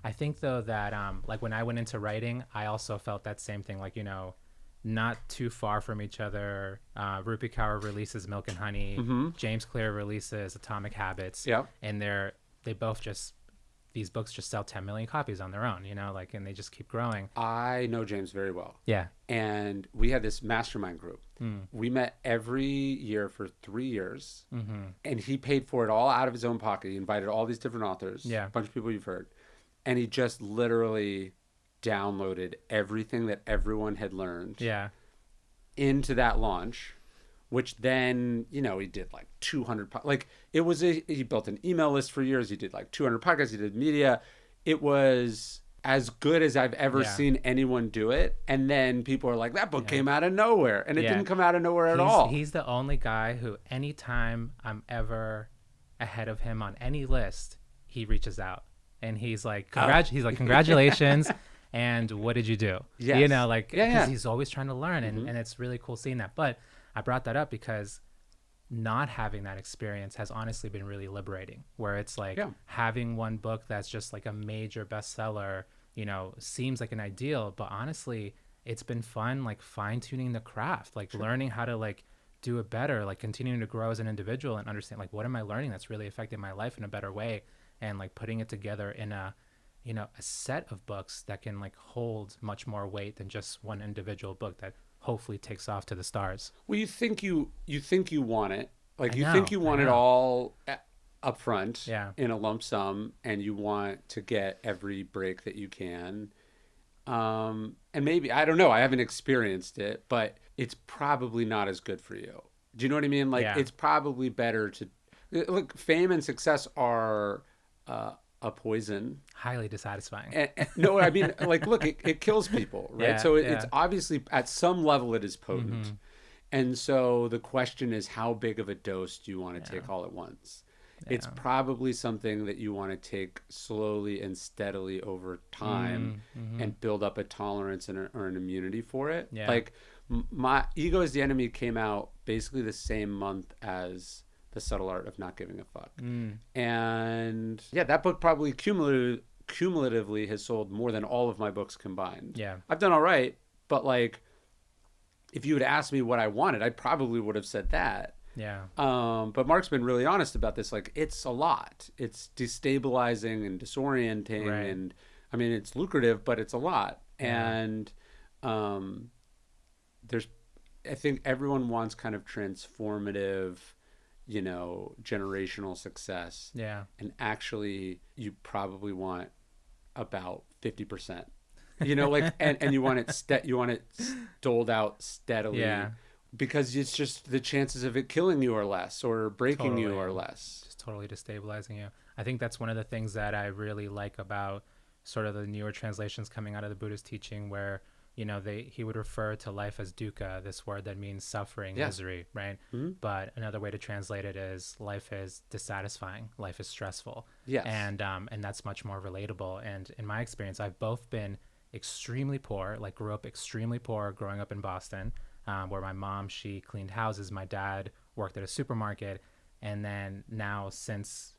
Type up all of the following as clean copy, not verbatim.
I think though that like when I went into writing, I also felt that same thing. Like, not too far from each other. Rupi Kaur releases Milk and Honey. James Clear releases Atomic Habits. Yeah. And they both just, these books just sell 10 million copies on their own, like, and they just keep growing. I know James very well. Yeah. And we had this mastermind group. We met every year for 3 years. And he paid for it all out of his own pocket. He invited all these different authors, Yeah. a bunch of people you've heard. And he just literally downloaded everything that everyone had learned into that launch, which then, he did like 200, he built an email list for years. He did like 200 podcasts. He did media. It was as good as I've ever seen anyone do it. And then people are like, that book came out of nowhere. And it didn't come out of nowhere at all. He's the only guy who, anytime I'm ever ahead of him on any list, he reaches out and he's like, congratulations. And what did you do? Yes. Because he's always trying to learn, and it's really cool seeing that. But I brought that up because not having that experience has honestly been really liberating, where it's like having one book that's just like a major bestseller, seems like an ideal, but honestly, it's been fun, like fine-tuning the craft, like learning how to like do it better, like continuing to grow as an individual and understand like, what am I learning that's really affecting my life in a better way, and like putting it together in a set of books that can like hold much more weight than just one individual book that hopefully takes off to the stars. Well, you think you want it, like you think you want it all up front in a lump sum, and you want to get every break that you can. And maybe, I don't know, I haven't experienced it, but it's probably not as good for you. Do you know what I mean? Like it's probably better to look, fame and success are a poison, highly dissatisfying. No, I mean, like, look, it kills people, right? It's obviously at some level it is potent. And so the question is, how big of a dose do you want to take all at once? It's probably something that you want to take slowly and steadily over time and build up a tolerance or an immunity for it. Like my Ego is the Enemy came out basically the same month as The Subtle Art of Not Giving a Fuck. And that book probably cumulatively has sold more than all of my books combined. I've done all right, but like, if you had asked me what I wanted, I probably would have said that. But Mark's been really honest about this. Like, it's a lot. It's destabilizing and disorienting, and I mean, it's lucrative, but it's a lot. And I think everyone wants kind of transformative, generational success. And actually, you probably want about 50%. And you want it doled out steadily. Because it's just the chances of it killing you are less, or breaking you are less. Just totally destabilizing you. I think that's one of the things that I really like about sort of the newer translations coming out of the Buddhist teaching, where he would refer to life as dukkha, this word that means suffering, misery, right? But another way to translate it is life is dissatisfying, life is stressful. And that's much more relatable. And in my experience, I've both been extremely poor, like grew up extremely poor growing up in Boston, where my mom, she cleaned houses, my dad worked at a supermarket. And then now, since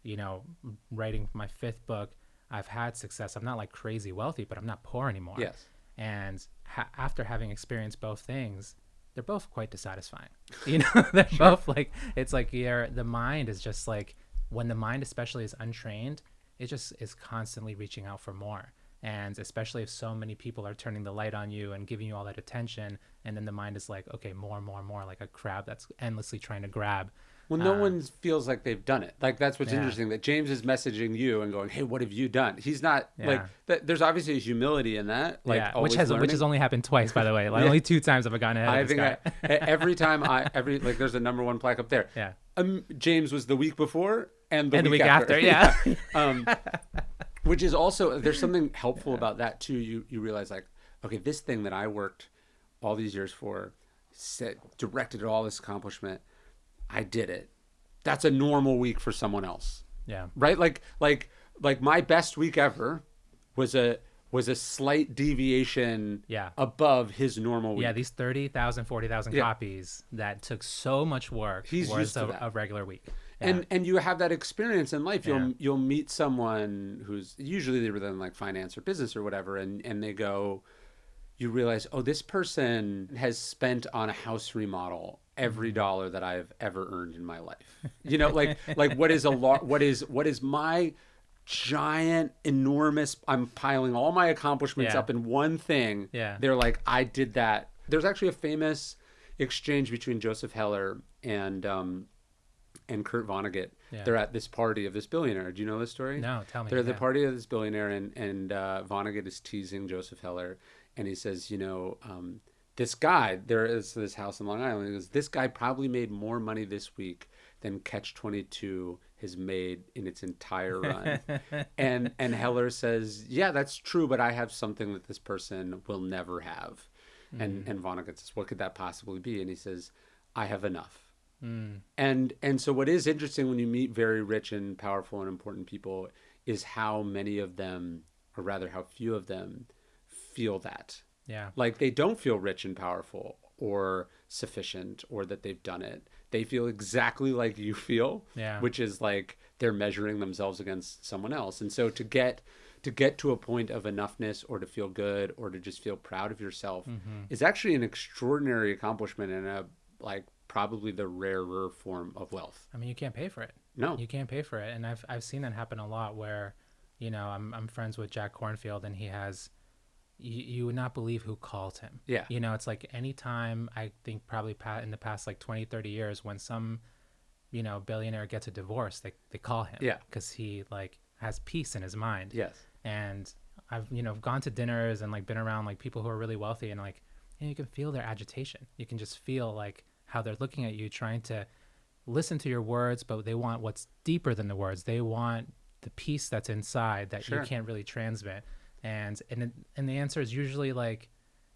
writing my 5th book, I've had success. I'm not like crazy wealthy, but I'm not poor anymore. And after having experienced both things, they're both quite dissatisfying. They're both like, it's like the mind is just like, when the mind especially is untrained, it just is constantly reaching out for more. And especially if so many people are turning the light on you and giving you all that attention, and then the mind is like, okay, more, like a crab that's endlessly trying to grab. Well, no one feels like they've done it. Like, that's what's interesting, that James is messaging you and going, hey, what have you done? He's not like, there's obviously a humility in that. Like, which has only happened twice, by the way. Like, only 2 times have I gotten ahead of this guy. Every time like, there's a #1 plaque up there. James was the week before and the week after. Which is also, there's something helpful about that too. You realize, like, okay, this thing that I worked all these years for, directed at all this accomplishment, I did it. That's a normal week for someone else. Right? Like my best week ever was a slight deviation above his normal week. These 30,000, 40,000 copies that took so much work was a regular week. Yeah. And you have that experience in life. Yeah. You'll meet someone who's usually they were in like finance or business or whatever, and they go, you realize, oh, this person has spent on a house remodel every dollar that I've ever earned in my life. You know, like what is a lot? What is my giant, enormous? I'm piling all my accomplishments Yeah. up in one thing. Yeah. They're like, I did that. There's actually a famous exchange between Joseph Heller and Kurt Vonnegut. Yeah. They're at this party of this billionaire. Do you know this story? No, tell me. They're at the Yeah. party of this billionaire, and Vonnegut is teasing Joseph Heller, and he says, you know, this guy, there is this house in Long Island. He goes, this guy probably made more money this week than Catch 22 has made in its entire run. and Heller says, yeah, that's true, but I have something that this person will never have. And Vonnegut says, what could that possibly be? And he says, I have enough. And so what is interesting when you meet very rich and powerful and important people is how many of them, or rather how few of them, feel that. Yeah. Like they don't feel rich and powerful or sufficient or that they've done it. They feel exactly like you feel, Yeah. which is like they're measuring themselves against someone else. And so to get to a point of enoughness or to feel good or to just feel proud of yourself is actually an extraordinary accomplishment and a like probably the rarer form of wealth. I mean, you can't pay for it. No. You can't pay for it. And I've seen that happen a lot where, you know, I'm friends with Jack Kornfield, and he has, you would not believe who called him. Yeah. You know, it's like anytime, I think probably in the past like 20, 30 years, when some, you know, billionaire gets a divorce, they call him. Yeah. Because he like has peace in his mind. Yes. And I've, you know, gone to dinners and like been around like people who are really wealthy, and like, you can feel their agitation. You can just feel like how they're looking at you, trying to listen to your words, but they want what's deeper than the words. They want the peace that's inside that Sure. you can't really transmit. And the answer is usually like,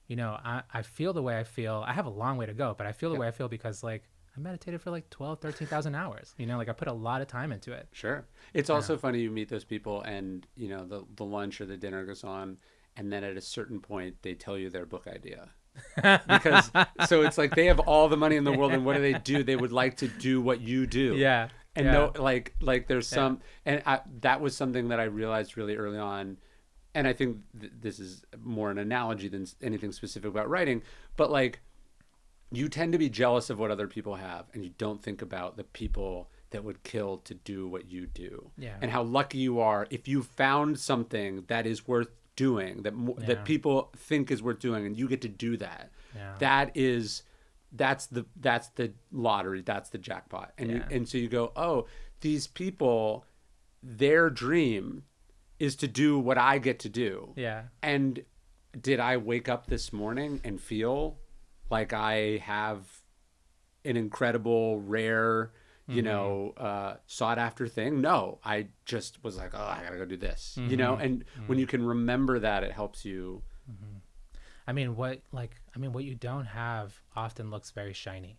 you know, I feel the way I feel. I have a long way to go, but I feel the way I feel because like I meditated for like 13,000 hours. You know, like I put a lot of time into it. Sure. It's also funny you meet those people and, you know, the lunch or the dinner goes on, and then at a certain point they tell you their book idea. Because so it's like they have all the money in the world, and what do? They would like to do what you do. Yeah. And yeah. no, like there's some, and that was something that I realized really early on. And I think this is more an analogy than anything specific about writing, but like you tend to be jealous of what other people have, and you don't think about the people that would kill to do what you do. Yeah. And how lucky you are if you found something that is worth doing, that people think is worth doing, and you get to do that. Yeah. That's the lottery, that's the jackpot. And and so you go, oh, these people, their dream is to do what I get to do. Yeah. And did I wake up this morning and feel like I have an incredible, rare, you know, sought after thing? No, I just was like, oh, I gotta go do this, you know? And when you can remember that, it helps you. I mean, what you don't have often looks very shiny.